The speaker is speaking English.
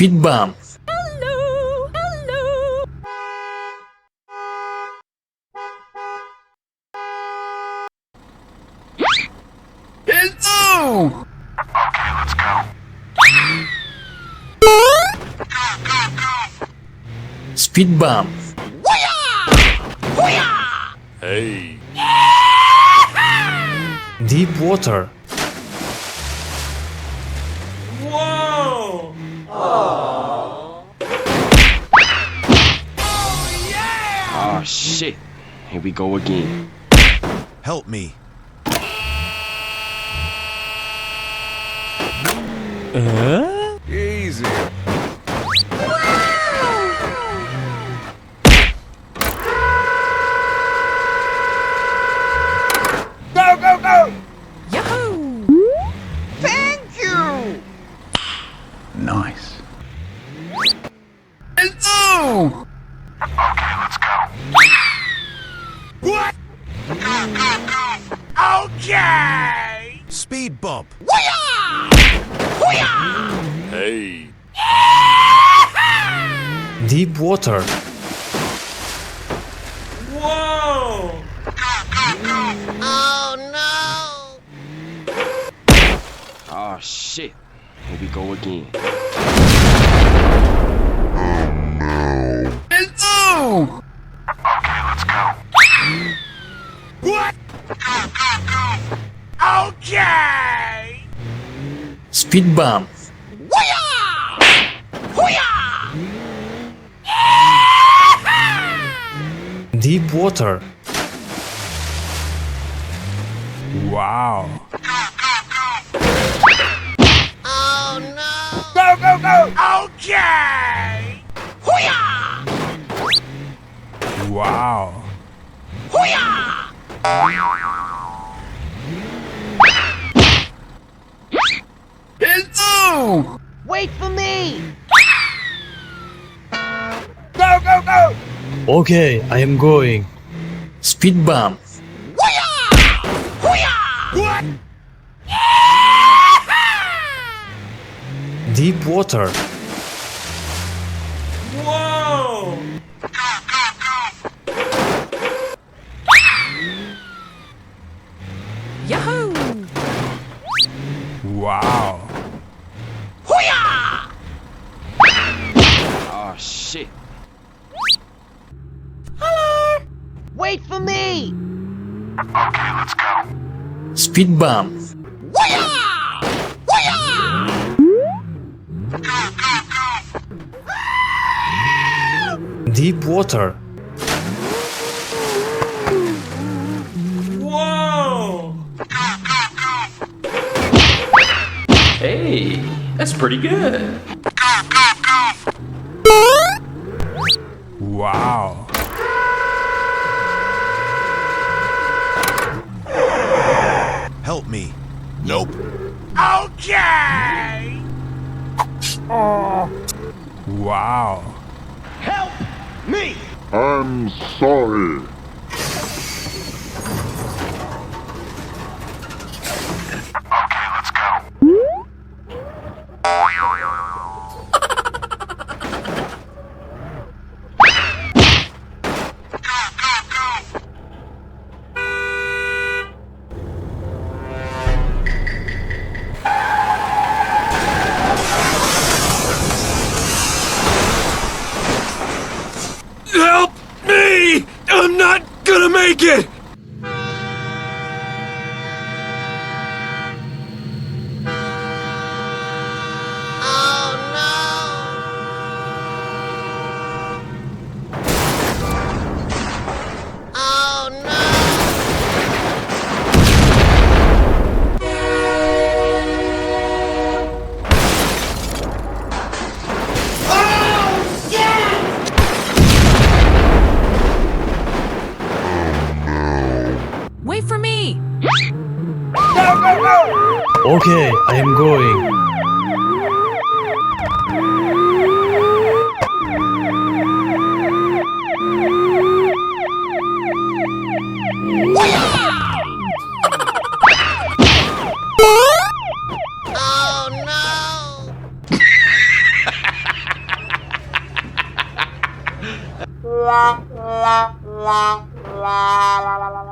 Speed bump. Hello, hello. Hello! Okay, let's go. Speed bump. Hey. Deep water. Whoa! Oh shit. Here we go again. Help me. Easy. Go, go, go! Yahoo! Thank you! Nice. Hello! Okay, let's go. What? Go, go, go! Okay! Speed bump. Hey. Deep water. Whoa! Oh shit. Here we go again. Hello! Okay, let's go. What? Go, go, go! Okay! Speed bump. Deep water. Wow. Go, go, go! Okay! Wow. Hello! Wait for me! Go, go, go! Okay, I am going. Speed bump. What? Deep water. Whoa! Yahoo! Wow. Oh shit. Wait for me! Okay, let's go. Speed bump. Deep water. Whoa! Hey, that's pretty good. Wow. Help me. Nope. Okay! Wow. Help me! I'm sorry. Okay, let's go. Help me! I'm not gonna make it! Wait for me! Okay, I am going. La la la la la la la la.